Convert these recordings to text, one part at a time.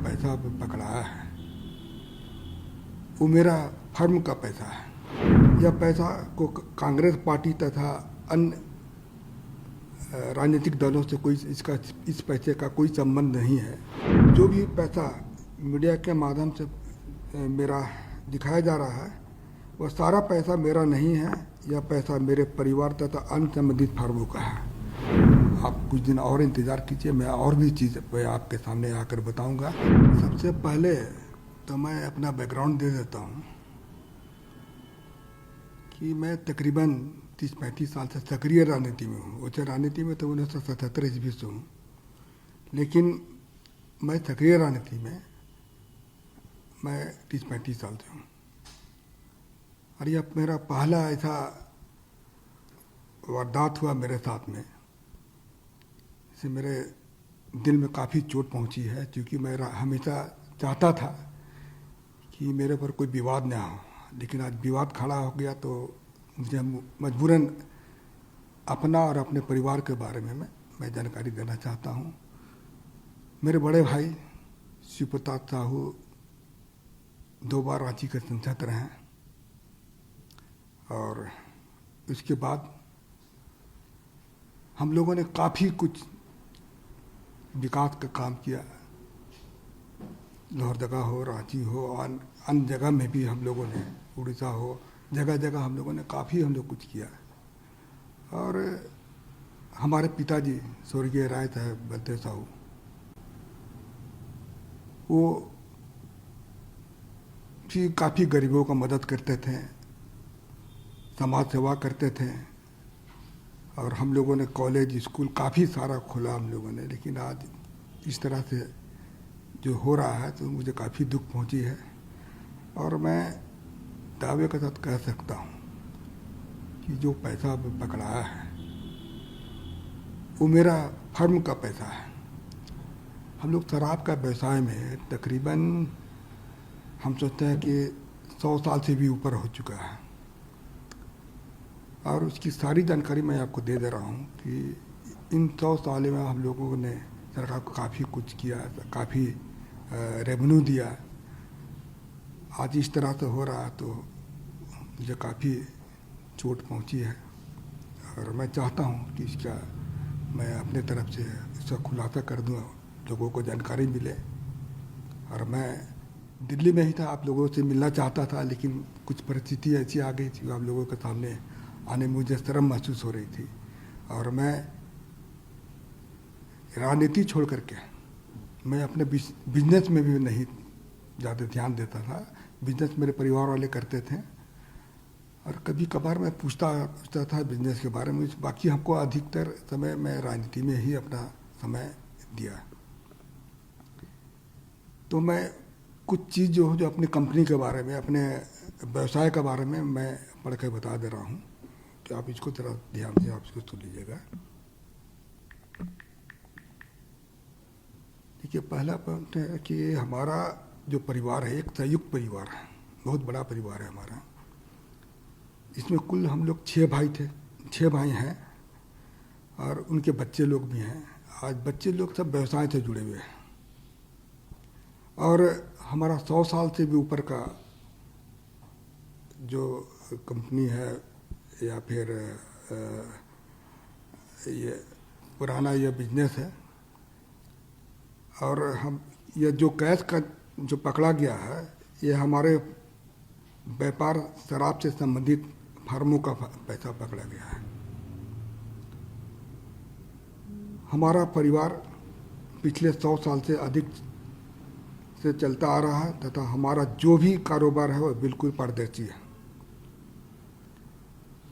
पैसा पकड़ाया है वो मेरा फर्म का पैसा है। यह पैसा को कांग्रेस पार्टी तथा अन्य राजनीतिक दलों से कोई इस पैसे का कोई संबंध नहीं है। जो भी पैसा मीडिया के माध्यम से मेरा दिखाया जा रहा है वह सारा पैसा मेरा नहीं है। यह पैसा मेरे परिवार तथा अन्य संबंधित फर्मों का है। आप कुछ दिन और इंतज़ार कीजिए, मैं और भी चीज़ मैं आपके सामने आकर बताऊंगा। सबसे पहले तो मैं अपना बैकग्राउंड दे देता हूँ कि मैं तकरीबन 30-35 साल से सक्रिय राजनीति में हूँ। वैसे राजनीति में तो 1977 ईस्वी से हूँ, लेकिन मैं सक्रिय राजनीति में मैं 30-35 साल से हूँ। और यह मेरा पहला ऐसा वारदात हुआ मेरे साथ में, इससे मेरे दिल में काफ़ी चोट पहुँची है, क्योंकि मैं हमेशा चाहता था कि मेरे पर कोई विवाद ना हो। लेकिन आज विवाद खड़ा हो गया तो मुझे मजबूरन अपना और अपने परिवार के बारे में मैं जानकारी देना चाहता हूँ। मेरे बड़े भाई शिवप्रताप साहू 2 बार रांची के सांसद रहे हैं और इसके बाद हम लोगों ने काफ़ी कुछ विकास का काम किया। लोहरदगा हो, रांची हो, अन्य जगह में भी हम लोगों ने, उड़ीसा हो, जगह जगह हम लोगों ने काफ़ी कुछ किया। और हमारे पिताजी स्वर्गीय राय साहब बलदेव साहू, वो भी काफ़ी गरीबों का मदद करते थे, समाज सेवा करते थे। और हम लोगों ने कॉलेज स्कूल काफ़ी सारा खोला हम लोगों ने। लेकिन आज इस तरह से जो हो रहा है तो मुझे काफ़ी दुख पहुंची है। और मैं दावे के साथ कह सकता हूं कि जो पैसा पकड़ाया है वो मेरा फर्म का पैसा है। हम लोग शराब का व्यवसाय में तकरीबन हम सोचते हैं कि 100 साल से भी ऊपर हो चुका है। और उसकी सारी जानकारी मैं आपको दे रहा हूँ कि इन 100 साल में हम लोगों ने सरकार को काफ़ी कुछ किया, काफ़ी रेवेन्यू दिया। आज इस तरह से हो रहा तो मुझे काफ़ी चोट पहुंची है। और मैं चाहता हूं कि इसका मैं अपने तरफ से इसका खुलासा कर दूं, लोगों को जानकारी मिले। और मैं दिल्ली में ही था, आप लोगों से मिलना चाहता था, लेकिन कुछ परिस्थिति ऐसी आ गई थी, आप लोगों के सामने आने में मुझे शर्म महसूस हो रही थी। और मैं राजनीति छोड़ करके मैं अपने बिजनेस में भी नहीं ज़्यादा ध्यान देता था। बिजनेस मेरे परिवार वाले करते थे और कभी कभार मैं पूछता था बिजनेस के बारे में। बाकी हमको अधिकतर समय मैं राजनीति में ही अपना समय दिया। तो मैं कुछ चीज़ जो अपनी कंपनी के बारे में, अपने व्यवसाय के बारे में मैं पढ़ के बता दे रहा हूँ कि आप इसको जरा ध्यान से आप इसको सुन लीजिएगा। देखिए, पहला पॉइंट है कि हमारा जो परिवार है एक संयुक्त परिवार है, बहुत बड़ा परिवार है हमारा। इसमें कुल हम लोग 6 भाई थे, 6 भाई हैं और उनके बच्चे लोग भी हैं। आज बच्चे लोग सब व्यवसाय से जुड़े हुए हैं। और हमारा 100 साल से भी ऊपर का जो कंपनी है या फिर ये पुराना ये बिजनेस है। और हम ये जो कैश का जो पकड़ा गया है ये हमारे व्यापार शराब से संबंधित फर्मों का पैसा पकड़ा गया है। हमारा परिवार पिछले 100 साल से अधिक से चलता आ रहा है तथा हमारा जो भी कारोबार है वो बिल्कुल पारदर्शी है।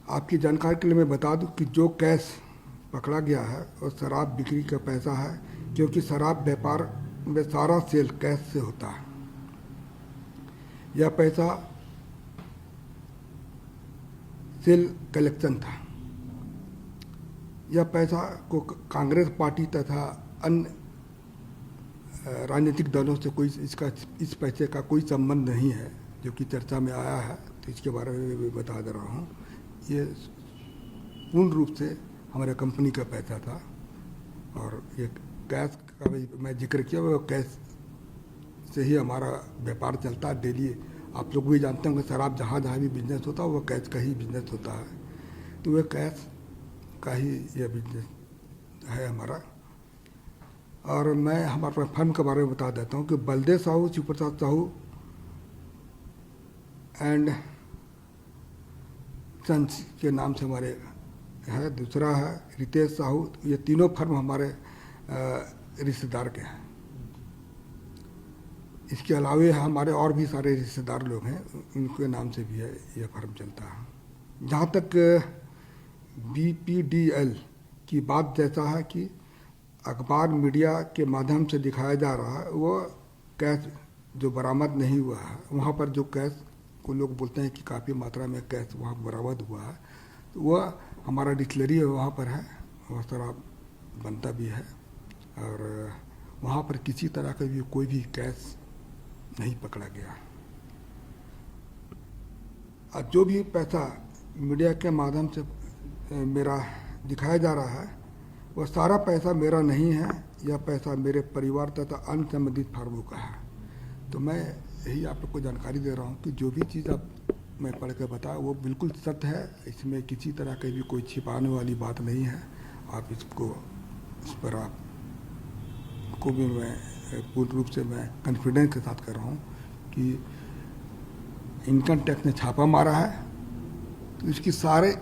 आपकी जानकारी के लिए मैं बता दूं कि जो कैश पकड़ा गया है वो शराब बिक्री का पैसा है, क्योंकि शराब व्यापार में सारा सेल कैश से होता है। यह पैसा सेल कलेक्शन था। यह पैसा को कांग्रेस पार्टी तथा अन्य राजनीतिक दलों से कोई इस पैसे का कोई संबंध नहीं है, जो कि चर्चा में आया है। तो इसके बारे में भी बता दे रहा हूँ। ये पूर्ण रूप से हमारे कंपनी का पैसा था। और ये कैश का भी मैं जिक्र किया, वो कैश से ही हमारा व्यापार चलता है डेली। आप लोग भी जानते होंगे शराब जहाँ जहाँ भी बिजनेस होता है वो कैश का ही बिजनेस होता है, तो वह कैश का ही यह बिजनेस है हमारा। और मैं हमारे फर्म के बारे में बता देता हूँ कि बलदेव साहू, शिवप्रसाद साहू एंड सन्स के नाम से हमारे है। दूसरा है रितेश साहू। ये तीनों फर्म हमारे रिश्तेदार के हैं। इसके अलावे हमारे और भी सारे रिश्तेदार लोग हैं, उनके नाम से भी है यह फर्म चलता है। जहाँ तक BPDL की बात जैसा है कि अखबार मीडिया के माध्यम से दिखाया जा रहा है, वो कैश जो बरामद नहीं हुआ है, वहाँ पर जो कैश को लोग बोलते हैं कि काफ़ी मात्रा में कैश वहाँ बरामद हुआ है, तो वह हमारा डिस्टिलरी है वहाँ पर है, वहाँ शराब बनता भी है और वहाँ पर किसी तरह का भी कोई भी कैश नहीं पकड़ा गया। और जो भी पैसा मीडिया के माध्यम से मेरा दिखाया जा रहा है, वह सारा पैसा मेरा नहीं है, यह पैसा मेरे परिवार तथा अन्य संबंधित फर्मों का है। तो मैं यही आप लोग को जानकारी दे रहा हूँ कि जो भी चीज़ आप मैं पढ़ के बताया वो बिल्कुल सत्य है, इसमें किसी तरह की भी कोई छिपाने वाली बात नहीं है। आप इसको इस पर आपको भी मैं पूर्ण रूप से मैं कॉन्फिडेंस के साथ कर रहा हूँ कि इनकम टैक्स ने छापा मारा है, तो इसकी सारे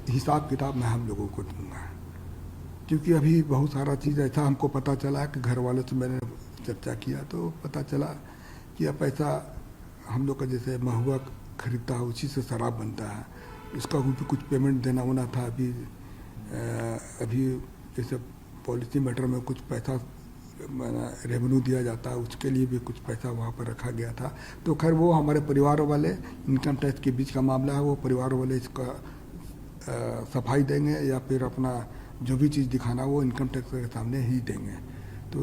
हिसाब किताब मैं हम लोगों को दूंगा। क्योंकि अभी बहुत सारा चीज़ ऐसा हमको पता चला कि घर वालों से मैंने चर्चा किया तो पता चला कि अब पैसा हम लोग का जैसे महुआ खरीदता है उसी से शराब बनता है, इसका भी कुछ पेमेंट देना होना था। अभी जैसे पॉलिसी मैटर में कुछ पैसा रेवेन्यू दिया जाता है, उसके लिए भी कुछ पैसा वहाँ पर रखा गया था। तो खैर वो हमारे परिवार वाले, इनकम टैक्स के बीच का मामला है, वो परिवार वाले इसका सफाई देंगे या फिर अपना जो भी चीज़ दिखाना वो इनकम टैक्स के सामने ही देंगे। तो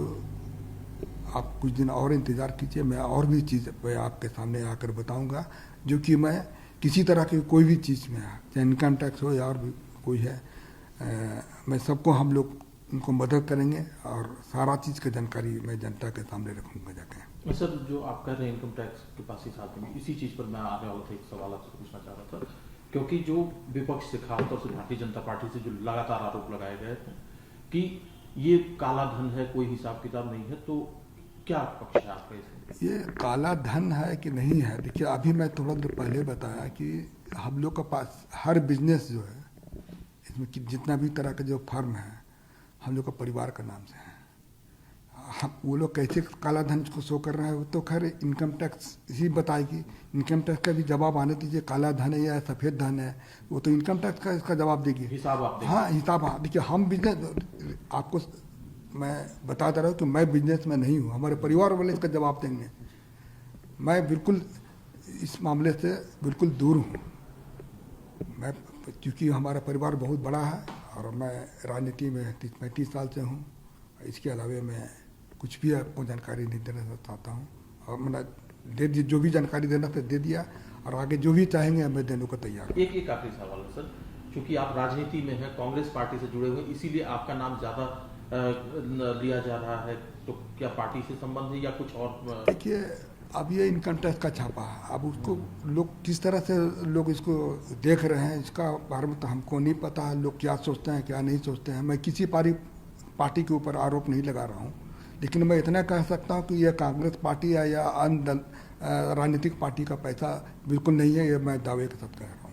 आप कुछ दिन और इंतज़ार कीजिए, मैं और भी चीज़ मैं आपके सामने आकर बताऊंगा, जो कि मैं किसी तरह की कोई भी चीज़ में, चाहे इनकम टैक्स हो या और भी कोई है, मैं सबको हम लोग उनको मदद करेंगे और सारा चीज़ की जानकारी मैं जनता के सामने रखूंगा जाके। सर, जो आप कर रहे हैं इनकम टैक्स के पास ही साथ में, इसी चीज़ पर मैं आने वाला था, एक सवाल आपसे पूछना चाह रहा था। क्योंकि जो विपक्ष से, खासतौर से भारतीय जनता पार्टी से जो लगातार आरोप लगाए गए हैं कि ये काला धन है, कोई हिसाब किताब नहीं है, तो क्या पक्ष है आपका इसमें? ये काला धन है कि नहीं है, देखिए अभी मैं थोड़ा देर पहले बताया कि हम लोग के पास हर बिजनेस जो है, इसमें जितना भी तरह का जो फर्म है हम लोग का परिवार का नाम से है। हम वो लोग कैसे काला धन को शो कर रहे हैं, वो तो खैर इनकम टैक्स ही बताएगी। इनकम टैक्स का भी जवाब आने दीजिए, काला धन है या सफ़ेद धन है, वो तो इनकम टैक्स का इसका जवाब देगी, हिसाब आप देंगे। हाँ हिसाब। हाँ देखिए, हम बिजनेस, आपको मैं बता दे रहा हूँ कि मैं बिजनेस में नहीं हूँ, हमारे परिवार वाले इसका जवाब देंगे। मैं बिल्कुल इस मामले से बिल्कुल दूर हूँ। मैं, क्योंकि हमारा परिवार बहुत बड़ा है और मैं राजनीति में 35 साल से हूँ। इसके अलावा मैं कुछ भी आपको जानकारी नहीं देना चाहता हूँ, और मैंने दे दी, जो भी जानकारी देना था दे दिया, और आगे जो भी चाहेंगे मैं देने को तैयार हूँ। एक आखिरी सवाल है सर, क्योंकि आप राजनीति में हैं, कांग्रेस पार्टी से जुड़े हुए, इसीलिए आपका नाम ज़्यादा लिया जा रहा है, तो क्या पार्टी से संबंध है या कुछ और? देखिए, अब ये इनकम टैक्स का छापा है, अब उसको लोग किस तरह से लोग इसको देख रहे हैं, इसका बारे में तो हमको नहीं पता है, लोग क्या सोचते हैं क्या नहीं सोचते हैं। मैं किसी पार्टी के ऊपर आरोप नहीं लगा रहा हूँ, लेकिन मैं इतना कह सकता हूँ कि यह कांग्रेस पार्टी है या अन्य राजनीतिक पार्टी का पैसा बिल्कुल नहीं है, ये मैं दावे के साथ कह रहा हूँ।